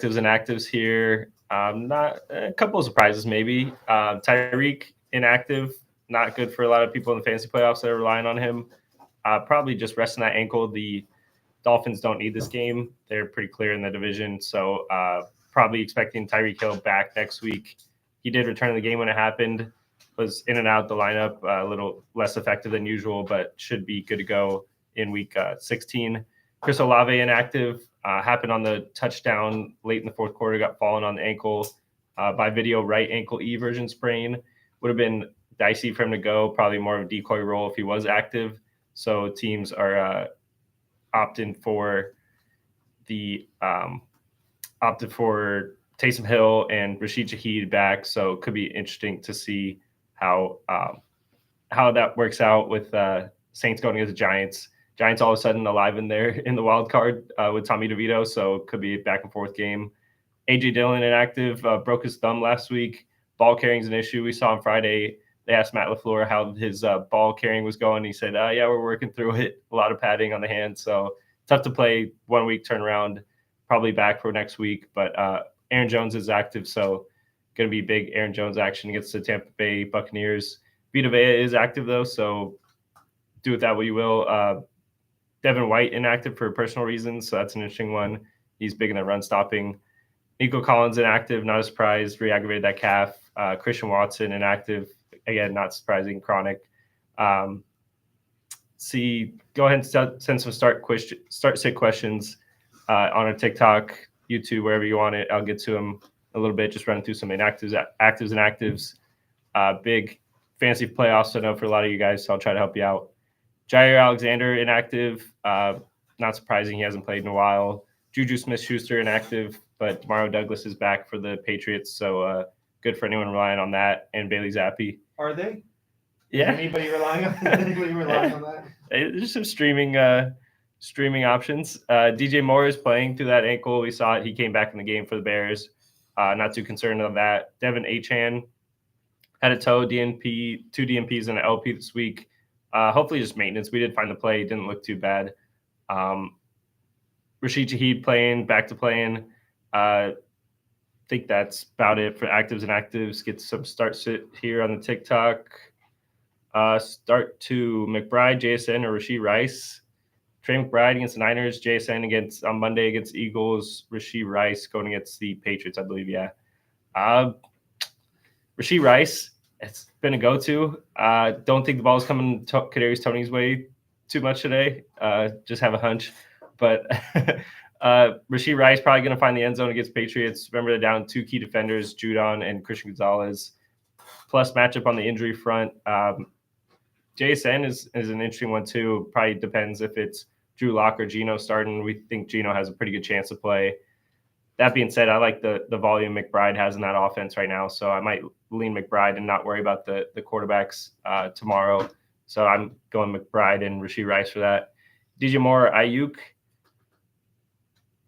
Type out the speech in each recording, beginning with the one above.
and actives here. Not a couple of surprises, maybe. Tyreek inactive, not good for a lot of people in the fantasy playoffs that are relying on him. Probably just resting that ankle. The Dolphins don't need this game. They're pretty clear in the division. So probably expecting Tyreek Hill back next week. He did return to the game when it happened, was in and out the lineup, a little less effective than usual, but should be good to go in week 16. Chris Olave inactive, happened on the touchdown late in the fourth quarter, got fallen on the ankle by video, right ankle eversion sprain. Would have been dicey for him to go, probably more of a decoy role if he was active. So teams are opted for Taysom Hill and Rashid Shaheed back. So it could be interesting to see how that works out with Saints going against the Giants. Giants all of a sudden alive in there in the wild card with Tommy DeVito, so it could be a back and forth game. AJ Dillon inactive, broke his thumb last week. Ball carrying is an issue. We saw on Friday. They asked Matt LaFleur how his ball carrying was going. He said, "Yeah, we're working through it. A lot of padding on the hand, so tough to play. 1 week turnaround. Probably back for next week." But Aaron Jones is active, so going to be big Aaron Jones action against the Tampa Bay Buccaneers. Vita Vea is active though, so do with that what you will. Devin White inactive for personal reasons, so that's an interesting one. He's big in the run stopping. Nico Collins inactive, not a surprise. Re-aggravated that calf. Christian Watson inactive, again, not surprising. Chronic. Go ahead and send some start sit questions on our TikTok, YouTube, wherever you want it. I'll get to them a little bit. Just running through some actives and actives. Big fantasy playoffs, I know for a lot of you guys, so I'll try to help you out. Jair Alexander inactive. Not surprising, he hasn't played in a while. Juju Smith-Schuster inactive, but Demario Douglas is back for the Patriots, so good for anyone relying on that. And Bailey Zappi. Are they? Yeah. Is anybody relying on that? There's some streaming options. DJ Moore is playing through that ankle. We saw it. He came back in the game for the Bears. Not too concerned on that. Devin Achane had a toe, DNP, 2 DNPs and an LP this week. Hopefully just maintenance. We did find the play. It didn't look too bad. Rashid Shaheed back to playing. I think that's about it for actives and actives. Get some start sit here on the TikTok. Start to McBride, JSN, or Rashid Rice. Trey McBride against the Niners. JSN on Monday against Eagles. Rashid Rice going against the Patriots, I believe. Yeah. Rashid Rice, it's been a go-to. Don't think the ball is coming Kadarius Toney's way too much today. Just have a hunch. But Rashid Rice probably going to find the end zone against Patriots. Remember, they're down 2 key defenders, Judon and Christian Gonzalez. Plus matchup on the injury front. JSN is an interesting one too. Probably depends if it's Drew Lock or Geno starting. We think Geno has a pretty good chance to play. That being said, I like the volume McBride has in that offense right now, so I might lean McBride and not worry about the quarterbacks tomorrow. So I'm going McBride and Rashid Rice for that. DJ Moore, Ayuk.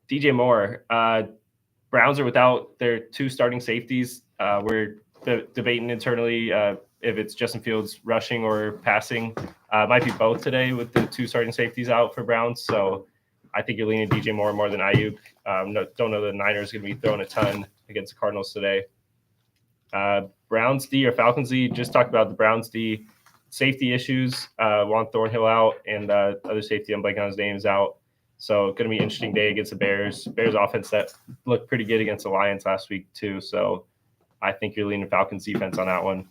DJ Moore, Browns are without their 2 starting safeties. We're debating internally if it's Justin Fields rushing or passing. It might be both today with the 2 starting safeties out for Browns. So I think you're leaning DJ Moore more than Ayuk. Don't know the Niners going to be throwing a ton against the Cardinals today. Browns D or Falcons D, just talked about the Browns D. Safety issues, Juan Thornhill out, and other safety, I'm blanking on his name, is out. So going to be an interesting day against the Bears. Bears offense that looked pretty good against the Lions last week too. So I think you're leaning Falcons defense on that one.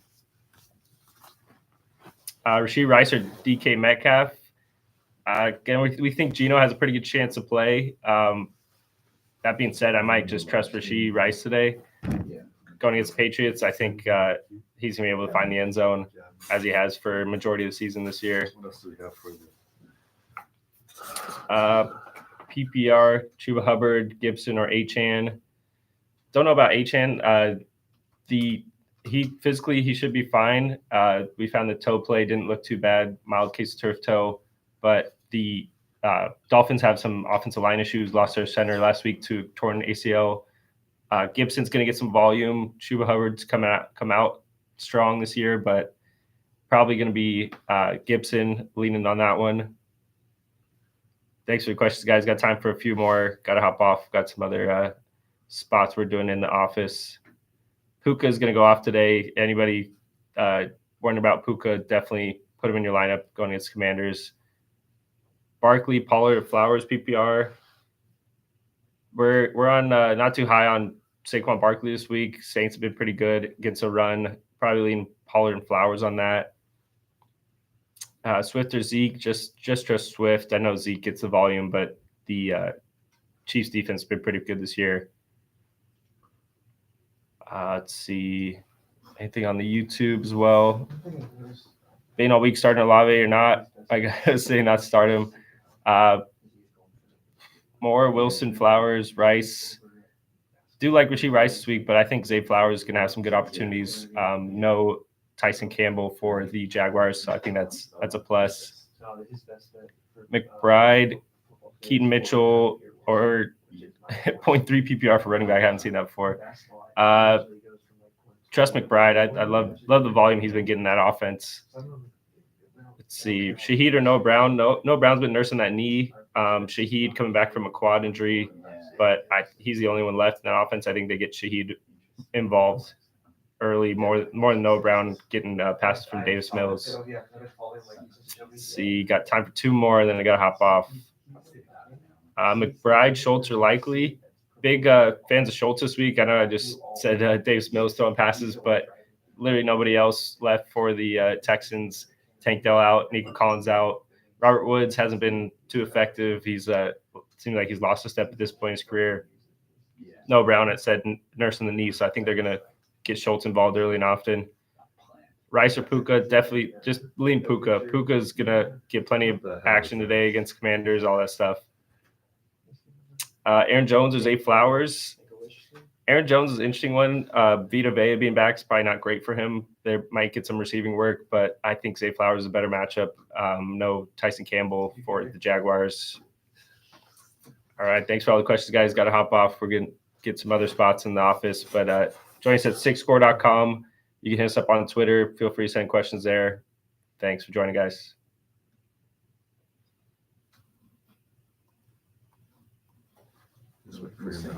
Rashid Rice or DK Metcalf. Again, we think Geno has a pretty good chance to play. That being said, I might just trust Rashid Rice today. Yeah. Going against the Patriots, I think he's going to be able to find the end zone as he has for majority of the season this year. What else do we have for you? PPR, Chuba Hubbard, Gibson, or Achane. Don't know about Achane. He should be fine. We found the toe play didn't look too bad, mild case of turf toe, but the Dolphins have some offensive line issues. Lost their center last week to torn ACL. Gibson's going to get some volume. Chuba Hubbard's come out strong this year, but probably going to be Gibson leaning on that one. Thanks for the questions, guys. Got time for a few more. Got to hop off. Got some other spots we're doing in the office. Puka is going to go off today. Anybody wondering about Puka, definitely put him in your lineup going against Commanders. Barkley, Pollard, Flowers, PPR. We're on not too high on Saquon Barkley this week. Saints have been pretty good against a run. Probably lean Pollard and Flowers on that. Swift or Zeke, just trust Swift. I know Zeke gets the volume, but the Chiefs defense has been pretty good this year. Let's see. Anything on the YouTube as well? Being all week starting Olave or not? I gotta say not start him. Moore, Wilson, Flowers, Rice. Do like Rashee Rice this week, but I think Zay Flowers is going to have some good opportunities. No Tyson Campbell for the Jaguars, so I think that's a plus. McBride, Keaton Mitchell, or 0.3 PPR for running back. I haven't seen that before. Trust McBride. I love the volume he's been getting in that offense. Let's see. Shaheed or Noah Brown. No Brown's been nursing that knee. Shaheed coming back from a quad injury, but he's the only one left in that offense. I think they get Shaheed involved early more than Noah Brown getting passes from Davis Mills. Let's see. Got time for two more, then I got to hop off. McBride, Schultz are likely. Big fans of Schultz this week. I know I just said Davis Mills throwing passes, but literally nobody else left for the Texans. Tank Dell out, Nico Collins out. Robert Woods hasn't been too effective. He's seems like he's lost a step at this point in his career. No Brown had said nursing the knee, so I think they're gonna get Schultz involved early and often. Rice or Puka, definitely just lean Puka. Puka's gonna get plenty of action today against Commanders, all that stuff. Aaron Jones or Zay Flowers. Aaron Jones is an interesting one. Vita Vea being back is probably not great for him. They might get some receiving work, but I think Zay Flowers is a better matchup. No Tyson Campbell for the Jaguars. All right, thanks for all the questions, guys. Got to hop off. We're going to get some other spots in the office, but join us at SIGScore.com. You can hit us up on Twitter. Feel free to send questions there. Thanks for joining, guys.